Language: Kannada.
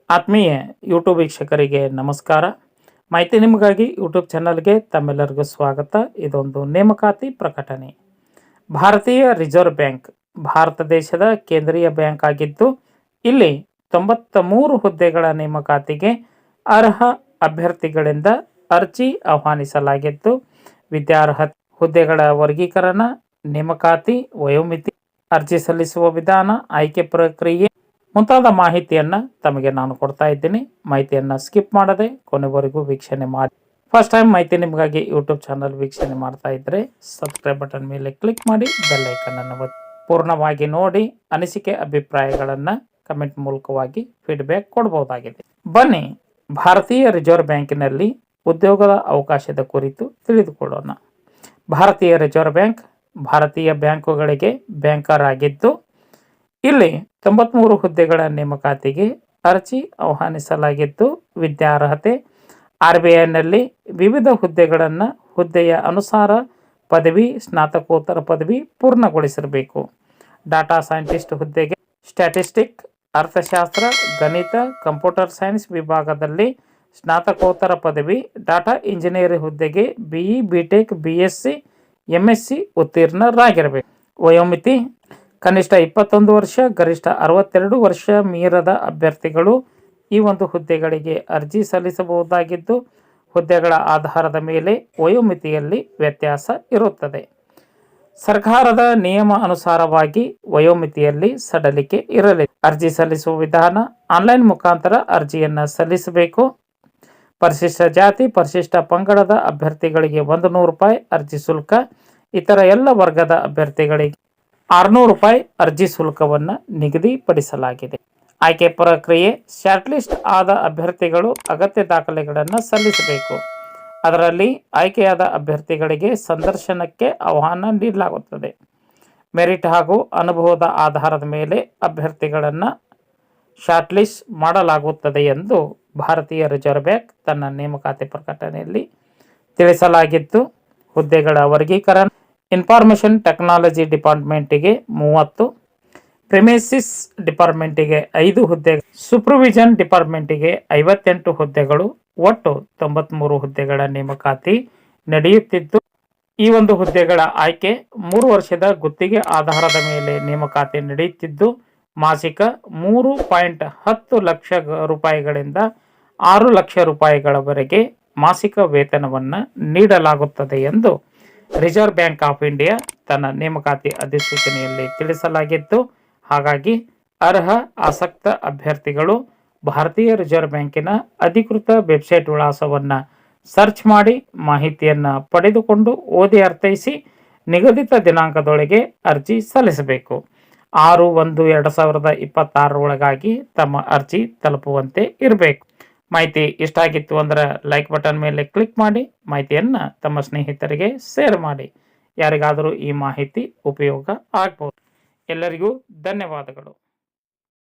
ಆತ್ಮೀಯ ಯೂಟ್ಯೂಬ್ ವೀಕ್ಷಕರಿಗೆ ನಮಸ್ಕಾರ. ಮಾಹಿತಿ ನಿಮಗಾಗಿ ಯೂಟ್ಯೂಬ್ ಚಾನಲ್ಗೆ ತಮ್ಮೆಲ್ಲರಿಗೂ ಸ್ವಾಗತ. ಇದೊಂದು ನೇಮಕಾತಿ ಪ್ರಕಟಣೆ. ಭಾರತೀಯ ರಿಸರ್ವ್ ಬ್ಯಾಂಕ್ ಭಾರತ ದೇಶದ ಕೇಂದ್ರೀಯ ಬ್ಯಾಂಕ್ ಆಗಿದ್ದು, ಇಲ್ಲಿ 93 ಹುದ್ದೆಗಳ ನೇಮಕಾತಿಗೆ ಅರ್ಹ ಅಭ್ಯರ್ಥಿಗಳಿಂದ ಅರ್ಜಿ ಆಹ್ವಾನಿಸಲಾಗಿದ್ದು, ವಿದ್ಯಾರ್ಹ ಹುದ್ದೆಗಳ ವರ್ಗೀಕರಣ, ನೇಮಕಾತಿ, ವಯೋಮಿತಿ, ಅರ್ಜಿ ಸಲ್ಲಿಸುವ ವಿಧಾನ, ಆಯ್ಕೆ ಪ್ರಕ್ರಿಯೆ ಮುಂತಾದ ಮಾಹಿತಿಯನ್ನು ತಮಗೆ ನಾನು ಕೊಡ್ತಾ ಇದ್ದೀನಿ. ಮಾಹಿತಿಯನ್ನು ಸ್ಕಿಪ್ ಮಾಡದೆ ಕೊನೆವರೆಗೂ ವೀಕ್ಷಣೆ ಮಾಡಿ. ಫಸ್ಟ್ ಟೈಮ್ ಮಾಹಿತಿ ನಿಮಗಾಗಿ ಯೂಟ್ಯೂಬ್ ಚಾನಲ್ ವೀಕ್ಷಣೆ ಮಾಡ್ತಾ ಇದ್ದರೆ ಸಬ್ಸ್ಕ್ರೈಬ್ ಬಟನ್ ಮೇಲೆ ಕ್ಲಿಕ್ ಮಾಡಿ, ಬೆಲ್ ಐಕನ್ ಅನ್ನು ಒತ್ತಿ ಪೂರ್ಣವಾಗಿ ನೋಡಿ ಅನಿಸಿಕೆ ಅಭಿಪ್ರಾಯಗಳನ್ನು ಕಮೆಂಟ್ ಮೂಲಕವಾಗಿ ಫೀಡ್ಬ್ಯಾಕ್ ಕೊಡಬಹುದಾಗಿದೆ. ಬನ್ನಿ, ಭಾರತೀಯ ರಿಸರ್ವ್ ಬ್ಯಾಂಕಿನಲ್ಲಿ ಉದ್ಯೋಗದ ಅವಕಾಶದ ಕುರಿತು ತಿಳಿದುಕೊಳ್ಳೋಣ. ಭಾರತೀಯ ರಿಸರ್ವ್ ಬ್ಯಾಂಕ್ ಭಾರತೀಯ ಬ್ಯಾಂಕುಗಳಿಗೆ ಬ್ಯಾಂಕರ್ ಆಗಿದ್ದು, ಇಲ್ಲಿ 93 ಹುದ್ದೆಗಳ ನೇಮಕಾತಿಗೆ ಅರ್ಜಿ ಆಹ್ವಾನಿಸಲಾಗಿದ್ದು, ವಿದ್ಯಾರ್ಹತೆ RBIನಲ್ಲಿ ವಿವಿಧ ಹುದ್ದೆಗಳನ್ನು ಹುದ್ದೆಯ ಅನುಸಾರ ಪದವಿ, ಸ್ನಾತಕೋತ್ತರ ಪದವಿ ಪೂರ್ಣಗೊಳಿಸಿರಬೇಕು. ಡಾಟಾ ಸೈಂಟಿಸ್ಟ್ ಹುದ್ದೆಗೆ ಸ್ಟ್ಯಾಟಿಸ್ಟಿಕ್, ಅರ್ಥಶಾಸ್ತ್ರ, ಗಣಿತ, ಕಂಪ್ಯೂಟರ್ ಸೈನ್ಸ್ ವಿಭಾಗದಲ್ಲಿ ಸ್ನಾತಕೋತ್ತರ ಪದವಿ. ಡಾಟಾ ಇಂಜಿನಿಯರಿಂಗ್ ಹುದ್ದೆಗೆ BE, BTech, BSc, MSc ಉತ್ತೀರ್ಣರಾಗಿರಬೇಕು. ವಯೋಮಿತಿ ಕನಿಷ್ಠ 21 ವರ್ಷ, ಗರಿಷ್ಠ 62 ವರ್ಷ ಮೀರದ ಅಭ್ಯರ್ಥಿಗಳು ಈ ಒಂದು ಹುದ್ದೆಗಳಿಗೆ ಅರ್ಜಿ ಸಲ್ಲಿಸಬಹುದಾಗಿದ್ದು, ಹುದ್ದೆಗಳ ಆಧಾರದ ಮೇಲೆ ವಯೋಮಿತಿಯಲ್ಲಿ ವ್ಯತ್ಯಾಸ ಇರುತ್ತದೆ. ಸರ್ಕಾರದ ನಿಯಮ ಅನುಸಾರವಾಗಿ ವಯೋಮಿತಿಯಲ್ಲಿ ಸಡಲಿಕೆ ಇರಲಿದೆ. ಅರ್ಜಿ ಸಲ್ಲಿಸುವ ವಿಧಾನ: ಆನ್ಲೈನ್ ಮುಖಾಂತರ ಅರ್ಜಿಯನ್ನು ಸಲ್ಲಿಸಬೇಕು. ಪರಿಶಿಷ್ಟ ಜಾತಿ, ಪರಿಶಿಷ್ಟ ಪಂಗಡದ ಅಭ್ಯರ್ಥಿಗಳಿಗೆ ₹100 ಅರ್ಜಿ ಶುಲ್ಕ. ಇತರ ಎಲ್ಲ ವರ್ಗದ ಅಭ್ಯರ್ಥಿಗಳಿಗೆ ₹600 ಅರ್ಜಿ ಶುಲ್ಕವನ್ನು ನಿಗದಿಪಡಿಸಲಾಗಿದೆ. ಆಯ್ಕೆ ಪ್ರಕ್ರಿಯೆ: ಶಾರ್ಟ್ಲಿಸ್ಟ್ ಆದ ಅಭ್ಯರ್ಥಿಗಳು ಅಗತ್ಯ ದಾಖಲೆಗಳನ್ನು ಸಲ್ಲಿಸಬೇಕು. ಅದರಲ್ಲಿ ಆಯ್ಕೆಯಾದ ಅಭ್ಯರ್ಥಿಗಳಿಗೆ ಸಂದರ್ಶನಕ್ಕೆ ಆಹ್ವಾನ ನೀಡಲಾಗುತ್ತದೆ. ಮೆರಿಟ್ ಹಾಗೂ ಅನುಭವದ ಆಧಾರದ ಮೇಲೆ ಅಭ್ಯರ್ಥಿಗಳನ್ನು ಶಾರ್ಟ್ಲಿಸ್ಟ್ ಮಾಡಲಾಗುತ್ತದೆ ಎಂದು ಭಾರತೀಯ ರಿಸರ್ವ್ ಬ್ಯಾಂಕ್ ತನ್ನ ನೇಮಕಾತಿ ಪ್ರಕಟಣೆಯಲ್ಲಿ ತಿಳಿಸಲಾಗಿತ್ತು. ಹುದ್ದೆಗಳ ವರ್ಗೀಕರಣ: ಇನ್ಫಾರ್ಮೇಷನ್ ಟೆಕ್ನಾಲಜಿ ಡಿಪಾರ್ಟ್ಮೆಂಟಿಗೆ 30, ಪ್ರಿಮಿಸಿಸ್ ಡಿಪಾರ್ಟ್ಮೆಂಟಿಗೆ 5 ಹುದ್ದೆಗಳು, ಸೂಪರ್ವಿಷನ್ ಡಿಪಾರ್ಟ್ಮೆಂಟಿಗೆ 58 ಹುದ್ದೆಗಳು. ಒಟ್ಟು 93 ಹುದ್ದೆಗಳ ನೇಮಕಾತಿ ನಡೆಯುತ್ತಿದ್ದು, ಈ ಒಂದು ಹುದ್ದೆಗಳ ಆಯ್ಕೆ 3 ವರ್ಷದ ಗುತ್ತಿಗೆ ಆಧಾರದ ಮೇಲೆ ನೇಮಕಾತಿ ನಡೆಯುತ್ತಿದ್ದು, ಮಾಸಿಕ 3.10 ಲಕ್ಷ ರೂಪಾಯಿಗಳಿಂದ 6 ಲಕ್ಷ ರೂಪಾಯಿಗಳವರೆಗೆ ಮಾಸಿಕ ವೇತನವನ್ನು ನೀಡಲಾಗುತ್ತದೆ ಎಂದು ರಿಸರ್ವ್ ಬ್ಯಾಂಕ್ ಆಫ್ ಇಂಡಿಯಾ ತನ್ನ ನೇಮಕಾತಿ ಅಧಿಸೂಚನೆಯಲ್ಲಿ ತಿಳಿಸಲಾಗಿತ್ತು. ಹಾಗಾಗಿ ಅರ್ಹ ಆಸಕ್ತ ಅಭ್ಯರ್ಥಿಗಳು ಭಾರತೀಯ ರಿಸರ್ವ್ ಬ್ಯಾಂಕಿನ ಅಧಿಕೃತ ವೆಬ್ಸೈಟ್ ವಿಳಾಸವನ್ನು ಸರ್ಚ್ ಮಾಡಿ ಮಾಹಿತಿಯನ್ನು ಪಡೆದುಕೊಂಡು ಓದಿ ಅರ್ಥೈಸಿ ನಿಗದಿತ ದಿನಾಂಕದೊಳಗೆ ಅರ್ಜಿ ಸಲ್ಲಿಸಬೇಕು. 6/1/2026 ಒಳಗಾಗಿ ತಮ್ಮ ಅರ್ಜಿ ತಲುಪುವಂತೆ ಇರಬೇಕು. ಮಾಹಿತಿ ಇಷ್ಟ ಆಗಿತ್ತು ಅಂದ್ರೆ ಲೈಕ್ ಬಟನ್ ಮೇಲೆ ಕ್ಲಿಕ್ ಮಾಡಿ, ಮಾಹಿತಿಯನ್ನು ತಮ್ಮ ಸ್ನೇಹಿತರಿಗೆ ಶೇರ್ ಮಾಡಿ. ಯಾರಿಗಾದರೂ ಈ ಮಾಹಿತಿ ಉಪಯೋಗ ಆಗ್ಬೋದು. ಎಲ್ಲರಿಗೂ ಧನ್ಯವಾದಗಳು.